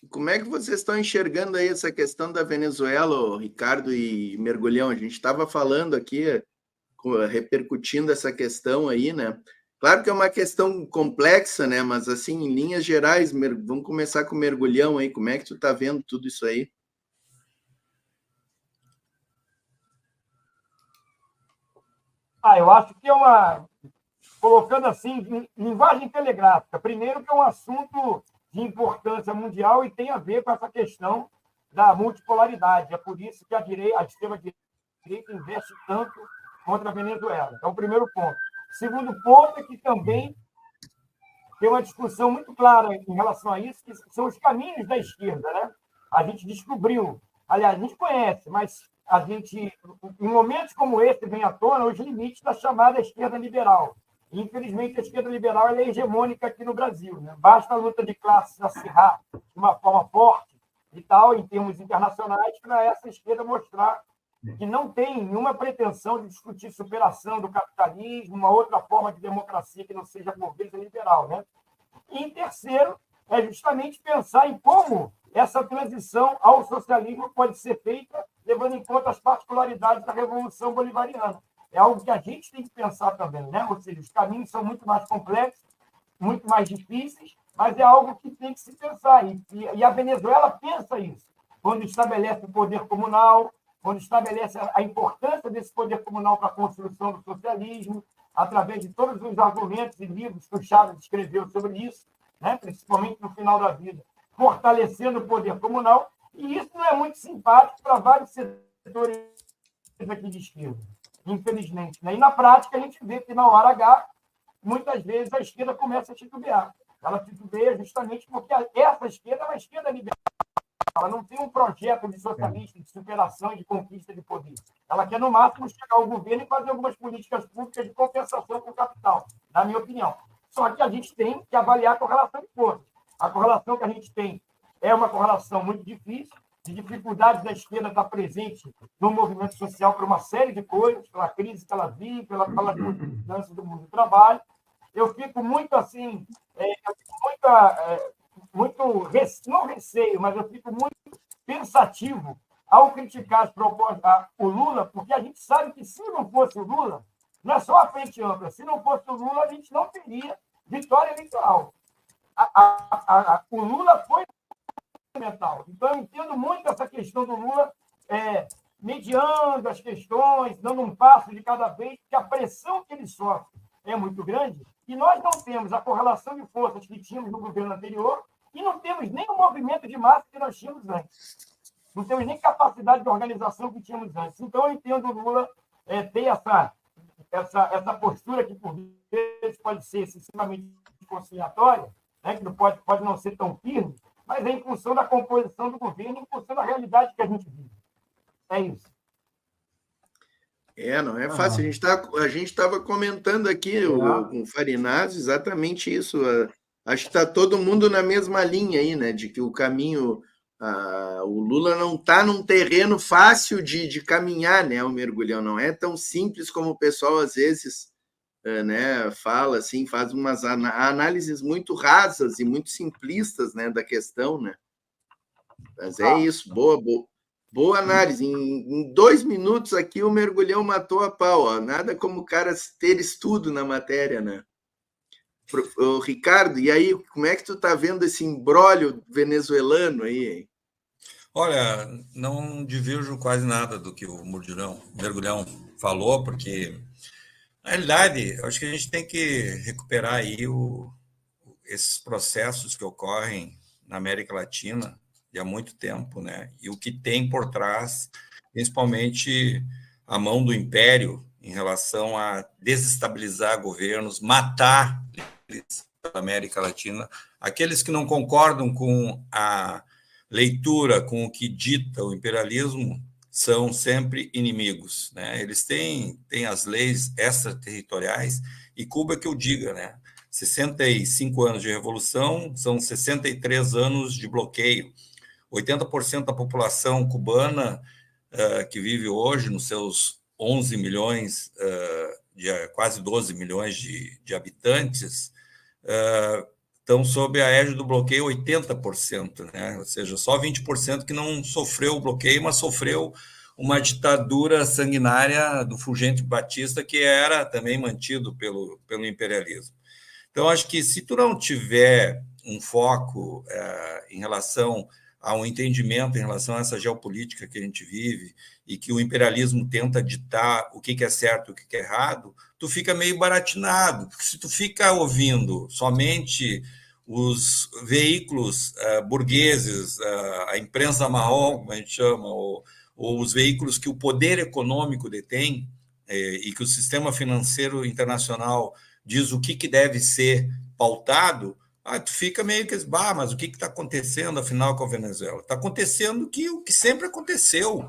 Como é que vocês estão enxergando aí essa questão da Venezuela, ô Ricardo e Mergulhão? A gente estava falando aqui, repercutindo essa questão aí, né? Claro que é uma questão complexa, né? Mas assim, em linhas gerais, vamos começar com o Mergulhão aí. Como é que tu está vendo tudo isso aí? Eu acho que colocando assim, em linguagem telegráfica, primeiro que é um assunto de importância mundial e tem a ver com essa questão da multipolaridade. É por isso que a extrema-direita investe tanto contra a Venezuela. Então, o primeiro ponto. O segundo ponto é que também tem uma discussão muito clara em relação a isso, que são os caminhos da esquerda, né? A gente descobriu, aliás, a gente conhece, mas a gente, em momentos como esse, vem à tona os limites da chamada esquerda liberal. Infelizmente, a esquerda liberal é hegemônica aqui no Brasil, né? Basta a luta de classes acirrar de uma forma forte e tal, em termos internacionais, para essa esquerda mostrar que não tem nenhuma pretensão de discutir superação do capitalismo, uma outra forma de democracia que não seja burguesa liberal, né? E, em terceiro, é justamente pensar em como essa transição ao socialismo pode ser feita, levando em conta as particularidades da Revolução Bolivariana. É algo que a gente tem que pensar também, né? Ou seja, os caminhos são muito mais complexos, muito mais difíceis, mas é algo que tem que se pensar. E a Venezuela pensa isso, quando estabelece o poder comunal, quando estabelece a importância desse poder comunal para a construção do socialismo, através de todos os argumentos e livros que o Chaves escreveu sobre isso, né? Principalmente no final da vida, fortalecendo o poder comunal, e isso não é muito simpático para vários setores aqui de esquerda, infelizmente, né? E na prática a gente vê que na hora H, muitas vezes a esquerda começa a titubear. Ela titubeia justamente porque essa esquerda é uma esquerda liberal. Ela não tem um projeto de socialista, de superação e de conquista de poder. Ela quer, no máximo, chegar ao governo e fazer algumas políticas públicas de compensação com o capital, na minha opinião. Só que a gente tem que avaliar a correlação de forças. A correlação que a gente tem é uma correlação muito difícil, de dificuldades da esquerda estar presente no movimento social por uma série de coisas, pela crise que ela vive, pelas mudanças do mundo do trabalho. Eu fico muito assim, não receio, mas eu fico muito pensativo ao criticar as propostas, o Lula, porque a gente sabe que se não fosse o Lula, não é só a frente ampla, se não fosse o Lula, a gente não teria vitória eleitoral. O Lula foi fundamental. Então, eu entendo muito essa questão do Lula mediando as questões, dando um passo de cada vez, porque a pressão que ele sofre é muito grande, e nós não temos a correlação de forças que tínhamos no governo anterior e não temos nem o movimento de massa que nós tínhamos antes. Não temos nem capacidade de organização que tínhamos antes. Então, eu entendo o Lula ter essa postura que, por vezes, pode ser excessivamente conciliatória, né, que não pode não ser tão firme, mas é em função da composição do governo, em função da realidade que a gente vive. É isso. Não é fácil. A gente estava comentando aqui com o Farinazzo exatamente isso. Acho que está todo mundo na mesma linha aí, né? De que o caminho, o Lula não está num terreno fácil de caminhar, né? O Mergulhão não é tão simples como o pessoal às vezes, né? Fala assim, faz umas análises muito rasas e muito simplistas, né? Da questão, né? Mas é isso, boa análise. Em 2 minutos aqui o Mergulhão matou a pau. Ó. Nada como o cara ter estudo na matéria, né? Ô, Ricardo, e aí, como é que tu tá vendo esse imbróglio venezuelano aí? Hein? Olha, não divirjo quase nada do que o Mergulhão falou, porque, na realidade, eu acho que a gente tem que recuperar aí esses processos que ocorrem na América Latina há muito tempo, né? E o que tem por trás, principalmente a mão do império em relação a desestabilizar governos, matar da América Latina, aqueles que não concordam com a leitura, com o que dita o imperialismo, são sempre inimigos, né? Eles têm as leis extraterritoriais, e Cuba que eu diga, né? 65 anos de revolução, são 63 anos de bloqueio. 80% da população cubana que vive hoje nos seus 11 milhões, quase 12 milhões de habitantes, estão sob a égide do bloqueio 80%, né? Ou seja, só 20% que não sofreu o bloqueio, mas sofreu uma ditadura sanguinária do Fulgêncio Batista, que era também mantido pelo imperialismo. Então, acho que se tu não tiver um foco em relação a um entendimento em relação a essa geopolítica que a gente vive e que o imperialismo tenta ditar o que é certo e o que é errado, tu fica meio baratinado, porque se tu fica ouvindo somente os veículos burgueses, a imprensa marrom, como a gente chama, ou os veículos que o poder econômico detém e que o sistema financeiro internacional diz o que deve ser pautado, tu fica meio que, mas o que está acontecendo, afinal, com a Venezuela? Está acontecendo o que sempre aconteceu,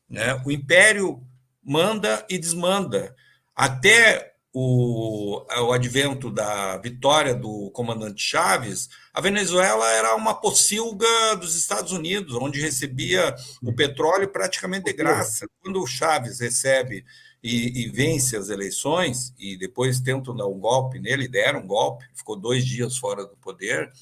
né? O império manda e desmanda. Até o advento da vitória do comandante Chávez, a Venezuela era uma pocilga dos Estados Unidos, onde recebia o petróleo praticamente de graça. Quando o Chávez recebe e vence as eleições, e depois tentam dar um golpe nele, deram um golpe, ficou 2 dias fora do poder,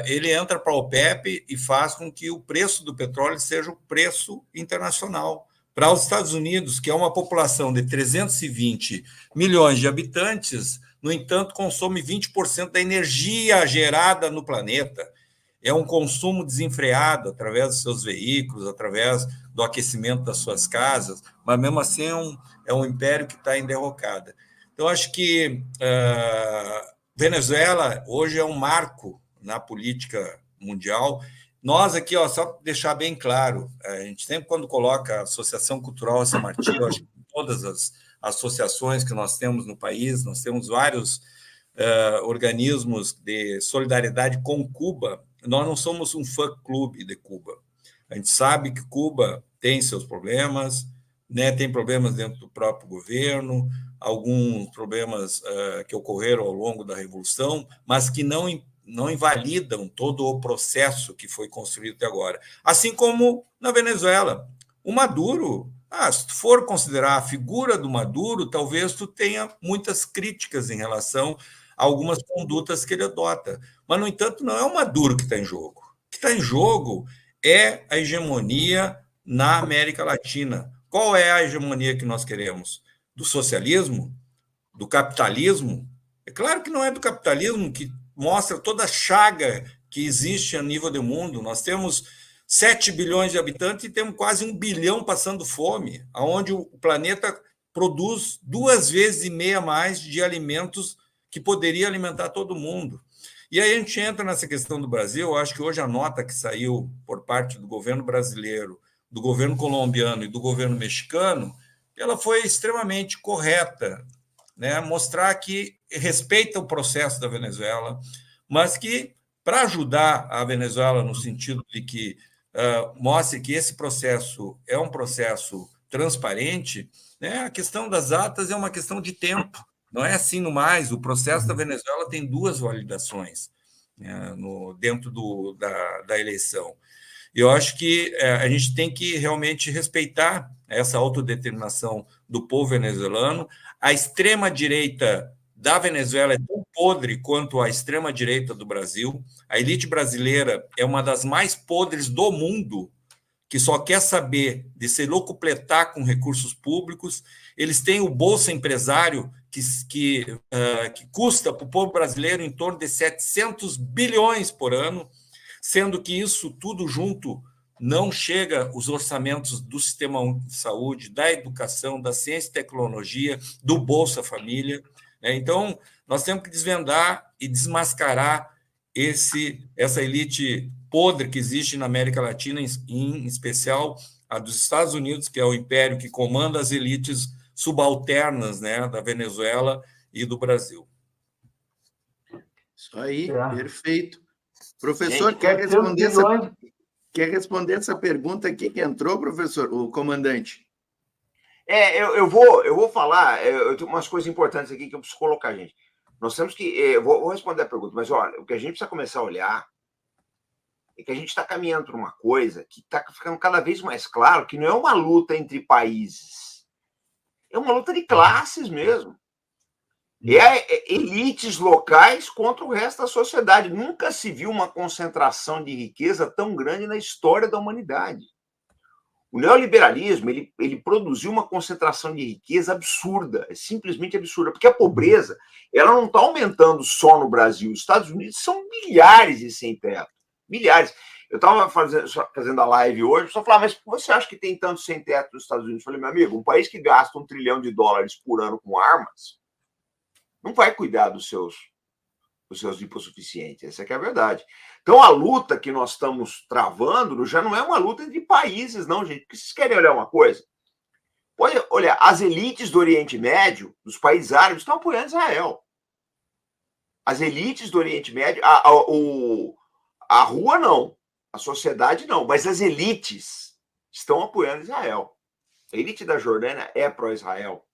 ele entra para a OPEP e faz com que o preço do petróleo seja o preço internacional. Para os Estados Unidos, que é uma população de 320 milhões de habitantes, no entanto, consome 20% da energia gerada no planeta. É um consumo desenfreado através dos seus veículos, através do aquecimento das suas casas, mas mesmo assim é um império que está em derrocada. Então, acho que Venezuela hoje é um marco na política mundial. Nós aqui, só para deixar bem claro, a gente sempre quando coloca a Associação Cultural San Martín, eu acho que todas as associações que nós temos no país, nós temos vários organismos de solidariedade com Cuba, nós não somos um fã-clube de Cuba. A gente sabe que Cuba tem seus problemas, né, tem problemas dentro do próprio governo, alguns problemas que ocorreram ao longo da Revolução, mas que não invalidam todo o processo que foi construído até agora. Assim como na Venezuela. O Maduro, se tu for considerar a figura do Maduro, talvez tu tenha muitas críticas em relação a algumas condutas que ele adota. Mas, no entanto, não é o Maduro que está em jogo. O que está em jogo é a hegemonia na América Latina. Qual é a hegemonia que nós queremos? Do socialismo? Do capitalismo? É claro que não é do capitalismo, que mostra toda a chaga que existe a nível do mundo. Nós temos 7 bilhões de habitantes e temos quase 1 bilhão passando fome, onde o planeta produz 2,5 vezes mais de alimentos que poderia alimentar todo mundo. E aí a gente entra nessa questão do Brasil. Eu acho que hoje a nota que saiu por parte do governo brasileiro, do governo colombiano e do governo mexicano, ela foi extremamente correta, né? Mostrar que respeita o processo da Venezuela, mas que, para ajudar a Venezuela no sentido de que mostre que esse processo é um processo transparente, né? A questão das atas é uma questão de tempo. Não é assim no mais. O processo da Venezuela tem 2 validações, né, dentro da eleição. E eu acho que a gente tem que realmente respeitar essa autodeterminação do povo venezuelano. A extrema-direita da Venezuela é tão podre quanto a extrema-direita do Brasil. A elite brasileira é uma das mais podres do mundo, que só quer saber de se locupletar com recursos públicos. Eles têm o Bolsa Empresário, que custa para o povo brasileiro em torno de 700 bilhões por ano, sendo que isso tudo junto não chega os orçamentos do sistema de saúde, da educação, da ciência e tecnologia, do Bolsa Família. Então, nós temos que desvendar e desmascarar essa elite podre que existe na América Latina, em especial a dos Estados Unidos, que é o império que comanda as elites subalternas, né, da Venezuela e do Brasil. Isso aí, perfeito. Professor, gente, quer responder essa pergunta aqui que entrou, professor, o comandante? Eu vou falar, eu tenho umas coisas importantes aqui que eu preciso colocar, gente. Nós temos que... Eu vou responder a pergunta, mas olha, o que a gente precisa começar a olhar é que a gente está caminhando para uma coisa que está ficando cada vez mais claro que não é uma luta entre países, é uma luta de classes mesmo. elites locais contra o resto da sociedade. Nunca se viu uma concentração de riqueza tão grande na história da humanidade. O neoliberalismo ele produziu uma concentração de riqueza absurda, é simplesmente absurda, porque a pobreza ela não está aumentando só no Brasil. Os Estados Unidos são milhares de sem teto, milhares. Eu estava fazendo a live hoje, só falava, mas você acha que tem tanto sem teto nos Estados Unidos? Eu falei, meu amigo, um país que gasta $1 trilhão por ano com armas, não vai cuidar dos seus hipossuficientes. Essa é que é a verdade. Então, a luta que nós estamos travando já não é uma luta entre países, não, gente. Porque vocês querem olhar uma coisa? Pode olhar, as elites do Oriente Médio, dos países árabes, estão apoiando Israel. As elites do Oriente Médio, a rua não, a sociedade não, mas as elites estão apoiando Israel. A elite da Jordânia é pró-Israel.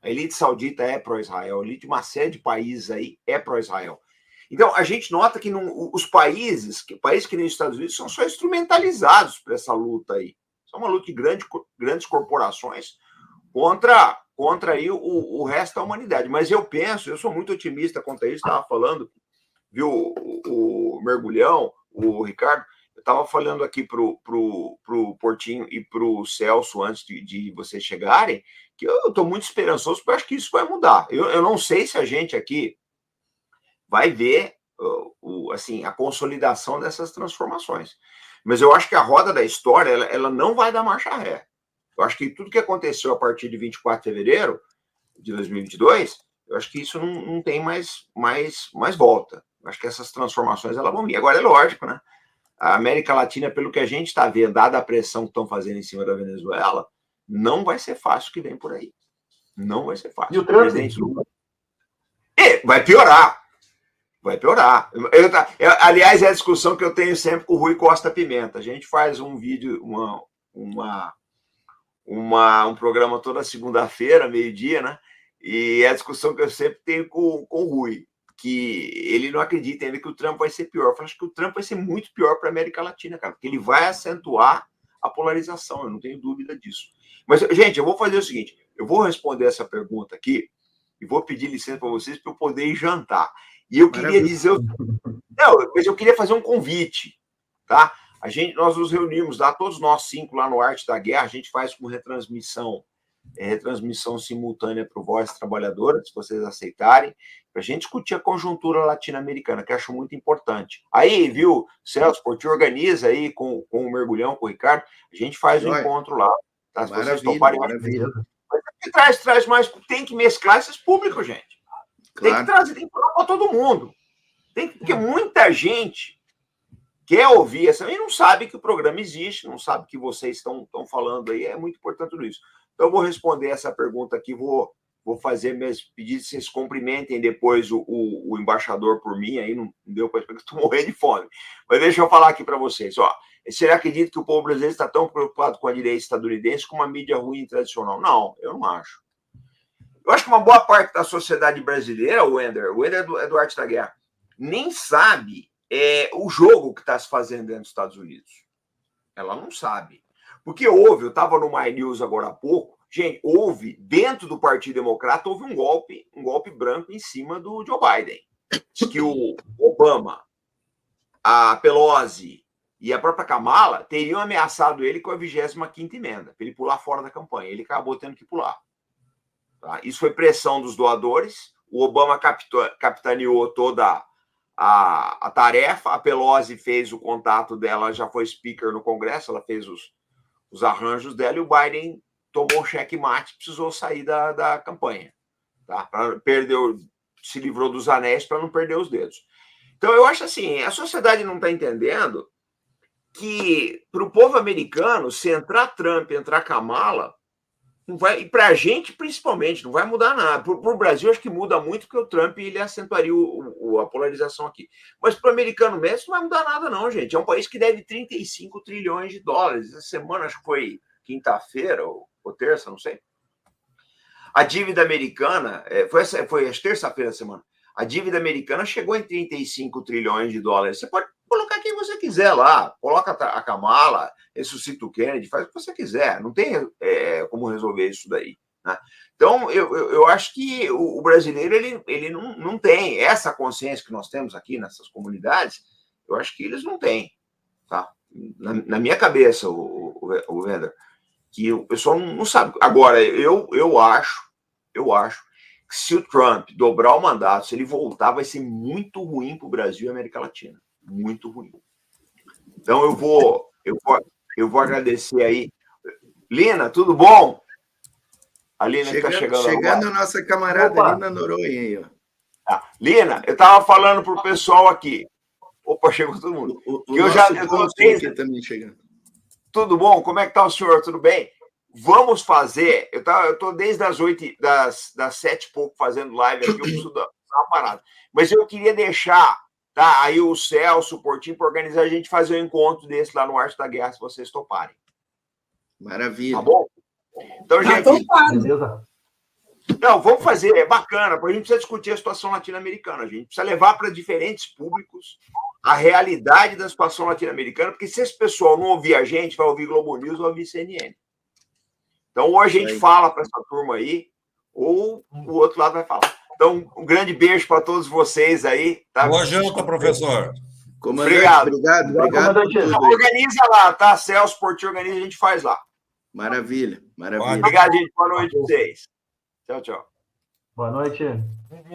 A elite saudita é pró-Israel. A elite de uma série de países aí é pró-Israel. Então, a gente nota que os países que nem os Estados Unidos, são só instrumentalizados para essa luta aí. Isso é uma luta de grandes corporações contra aí o resto da humanidade. Mas eu sou muito otimista quanto a isso, estava falando, viu, o Mergulhão, o Ricardo, eu estava falando aqui pro Portinho e pro Celso, antes de vocês chegarem, que eu estou muito esperançoso, porque eu acho que isso vai mudar. Eu não sei se a gente aqui vai ver assim, a consolidação dessas transformações. Mas eu acho que a roda da história ela não vai dar marcha ré. Eu acho que tudo que aconteceu a partir de 24 de fevereiro de 2022, eu acho que isso não tem mais volta. Eu acho que essas transformações elas vão vir. Agora, é lógico, né? A América Latina, pelo que a gente está vendo, dada a pressão que estão fazendo em cima da Venezuela, não vai ser fácil o que vem por aí. Não vai ser fácil. E o Trump? Presidente Lula... vai piorar. Vai piorar. Aliás, é a discussão que eu tenho sempre com o Rui Costa Pimenta. A gente faz um vídeo, um programa toda segunda-feira, meio-dia, né? E é a discussão que eu sempre tenho com o Rui, que ele não acredita ainda que o Trump vai ser pior. Eu acho que o Trump vai ser muito pior para a América Latina, cara, porque ele vai acentuar a polarização, eu não tenho dúvida disso. Mas, gente, eu vou fazer o seguinte, eu vou responder essa pergunta aqui e vou pedir licença para vocês para eu poder ir jantar. E eu queria dizer... mas eu queria fazer um convite, tá? Nós nos reunimos lá, todos nós 5 lá no Arte da Guerra, a gente faz com retransmissão simultânea para o Voz Trabalhadora, se vocês aceitarem, para a gente discutir a conjuntura latino-americana, que eu acho muito importante. Aí, viu, Celso, Portinho organiza aí com o Mergulhão, com o Ricardo, a gente faz um encontro lá, tá? Se vocês toparem, mas traz mais, tem que mesclar esses públicos, gente. Claro. Tem que trazer, tem que falar para todo mundo. Porque muita gente quer ouvir essa e não sabe que o programa existe, não sabe que vocês estão falando aí, é muito importante tudo isso. Então, eu vou responder essa pergunta aqui, vou fazer meus pedidos, vocês cumprimentem depois o embaixador por mim, aí não deu para explicar, estou morrendo de fome. Mas deixa eu falar aqui para vocês. Será que acredita que o povo brasileiro está tão preocupado com a direita estadunidense como a mídia ruim e tradicional? Não, eu não acho. Eu acho que uma boa parte da sociedade brasileira, o Wender é do Arte da Guerra, nem sabe o jogo que está se fazendo dentro dos Estados Unidos. Ela não sabe. Porque eu estava no My News agora há pouco, gente, dentro do Partido Democrata, houve um golpe branco em cima do Joe Biden. Diz que o Obama, a Pelosi e a própria Kamala teriam ameaçado ele com a 25ª emenda, para ele pular fora da campanha. Ele acabou tendo que pular. Tá? Isso foi pressão dos doadores. O Obama capitaneou toda a tarefa. A Pelosi fez o contato dela, já foi speaker no Congresso, ela fez os arranjos dela, e o Biden tomou um checkmate, precisou sair da campanha. Tá? Se livrou dos anéis para não perder os dedos. Então, eu acho assim, a sociedade não está entendendo que, para o povo americano, se entrar Trump, entrar Kamala, não vai, e para a gente, principalmente, não vai mudar nada. Para o Brasil, acho que muda muito, porque o Trump ele acentuaria a polarização aqui. Mas para o americano mesmo, não vai mudar nada, não, gente. É um país que deve 35 trilhões de dólares. Essa semana, acho que foi quinta-feira ou terça, não sei. A dívida americana, foi acho, terça-feira da semana, a dívida americana chegou em 35 trilhões de dólares. Você pode colocar quem você quiser lá, coloca a Kamala, ressuscita o Kennedy, faz o que você quiser, não tem como resolver isso daí. Né? Então, eu acho que o brasileiro ele não tem essa consciência que nós temos aqui nessas comunidades, eu acho que eles não têm. Tá? Na minha cabeça, o Wender, que o pessoal não sabe. Agora, eu acho que se o Trump dobrar o mandato, se ele voltar, vai ser muito ruim para o Brasil e a América Latina. Muito ruim. Então, eu vou agradecer aí. Lina, tudo bom? A Lina está chegando agora. Chegando a nossa camarada Lina Noronha aí, ó. Lina, eu estava falando para o pessoal aqui. Opa, chegou todo mundo. Aqui também chegando. Tudo bom? Como é que está o senhor? Tudo bem? Vamos fazer. Eu estou desde as 8, das 7 e pouco fazendo live aqui, eu preciso dar uma parada. Mas eu queria deixar, tá? Aí o Celso, o Portinho, para organizar a gente fazer um encontro desse lá no Arte da Guerra, se vocês toparem. Maravilha. Tá bom? Então, gente. Não, vamos fazer, é bacana, porque a gente precisa discutir a situação latino-americana, a gente precisa levar para diferentes públicos a realidade da situação latino-americana, porque se esse pessoal não ouvir a gente, vai ouvir Globo News, vai ouvir CNN. Então, ou a gente fala para essa turma aí, ou o outro lado vai falar. Então, um grande beijo para todos vocês aí. Tá? Boa janta, professor. Obrigado. Organiza lá, tá? Celso, Portinho, organiza, a gente faz lá. Maravilha. Obrigado, gente. Boa noite a vocês. Tchau, tchau. Boa noite.